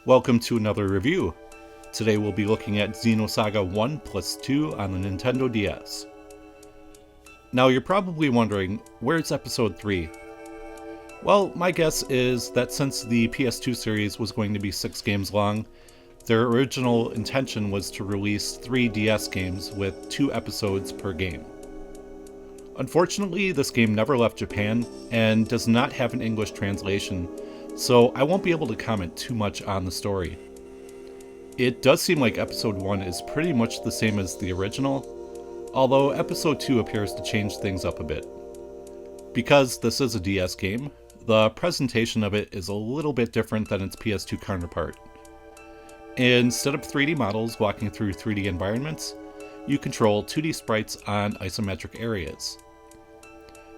Welcome to another review. Today we'll be looking at Xenosaga 1 plus 2 on the Nintendo DS. Now you're probably wondering, where's episode 3? Well, my guess is that since the PS2 series was going to be 6 games long, their original intention was to release 3 DS games with 2 episodes per game. Unfortunately, this game never left Japan and does not have an English translation, so I won't be able to comment too much on the story. It does seem like episode 1 is pretty much the same as the original, although episode 2 appears to change things up a bit. Because this is a DS game, the presentation of it is a little bit different than its PS2 counterpart. Instead of 3D models walking through 3D environments, you control 2D sprites on isometric areas.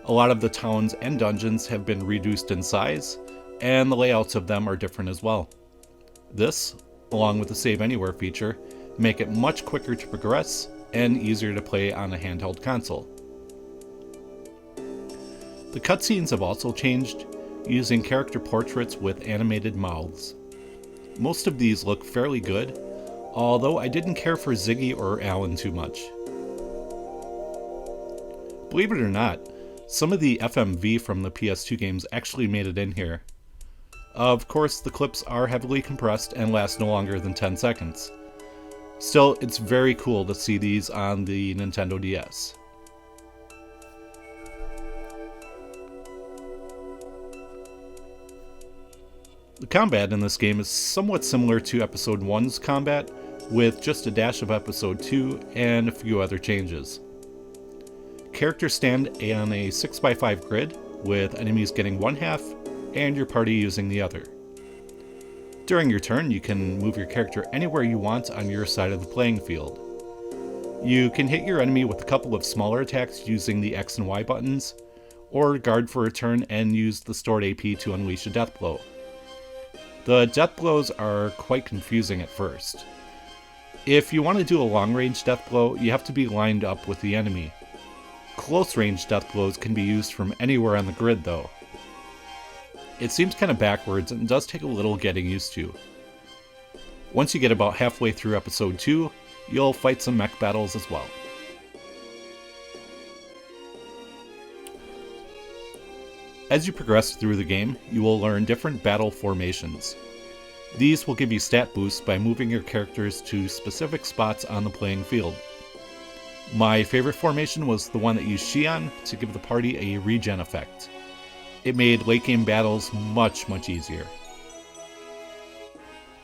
A lot of the towns and dungeons have been reduced in size, and the layouts of them are different as well. This, along with the Save Anywhere feature, make it much quicker to progress and easier to play on a handheld console. The cutscenes have also changed, using character portraits with animated mouths. Most of these look fairly good, although I didn't care for Ziggy or Alan too much. Believe it or not, some of the FMV from the PS2 games actually made it in here. Of course, the clips are heavily compressed and last no longer than 10 seconds. Still, it's very cool to see these on the Nintendo DS. The combat in this game is somewhat similar to Episode 1's combat, with just a dash of Episode 2 and a few other changes. Characters stand on a 6x5 grid, with enemies getting one half and your party using the other. During your turn, you can move your character anywhere you want on your side of the playing field. You can hit your enemy with a couple of smaller attacks using the X and Y buttons, or guard for a turn and use the stored AP to unleash a death blow. The death blows are quite confusing at first. If you want to do a long-range death blow, you have to be lined up with the enemy. Close-range death blows can be used from anywhere on the grid though. It seems kind of backwards and does take a little getting used to. Once you get about halfway through episode 2, you'll fight some mech battles as well. As you progress through the game, you will learn different battle formations. These will give you stat boosts by moving your characters to specific spots on the playing field. My favorite formation was the one that used Shion to give the party a regen effect. It made late game battles much easier.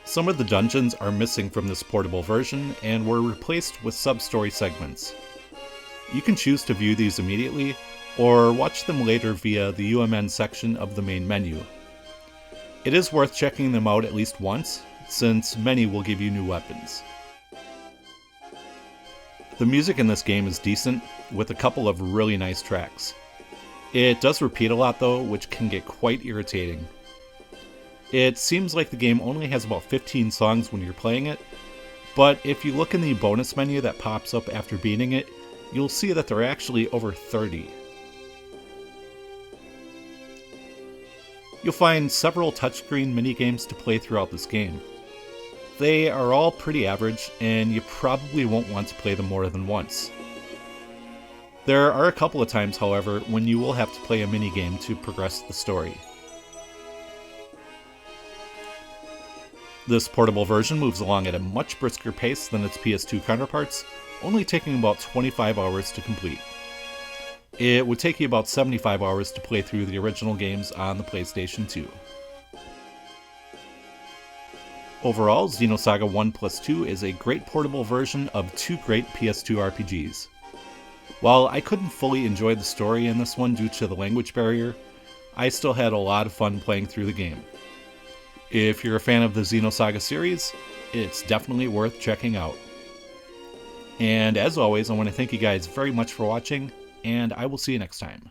Some of the dungeons are missing from this portable version and were replaced with sub-story segments. You can choose to view these immediately, or watch them later via the UMN section of the main menu. It is worth checking them out at least once, since many will give you new weapons. The music in this game is decent, with a couple of really nice tracks. It does repeat a lot though, which can get quite irritating. It seems like the game only has about 15 songs when you're playing it, but if you look in the bonus menu that pops up after beating it, you'll see that there are actually over 30. You'll find several touchscreen minigames to play throughout this game. They are all pretty average, and you probably won't want to play them more than once. There are a couple of times, however, when you will have to play a minigame to progress the story. This portable version moves along at a much brisker pace than its PS2 counterparts, only taking about 25 hours to complete. It would take you about 75 hours to play through the original games on the PlayStation 2. Overall, Xenosaga 1 plus 2 is a great portable version of 2 great PS2 RPGs. While I couldn't fully enjoy the story in this one due to the language barrier, I still had a lot of fun playing through the game. If you're a fan of the Xenosaga series, it's definitely worth checking out. And as always, I want to thank you guys very much for watching, and I will see you next time.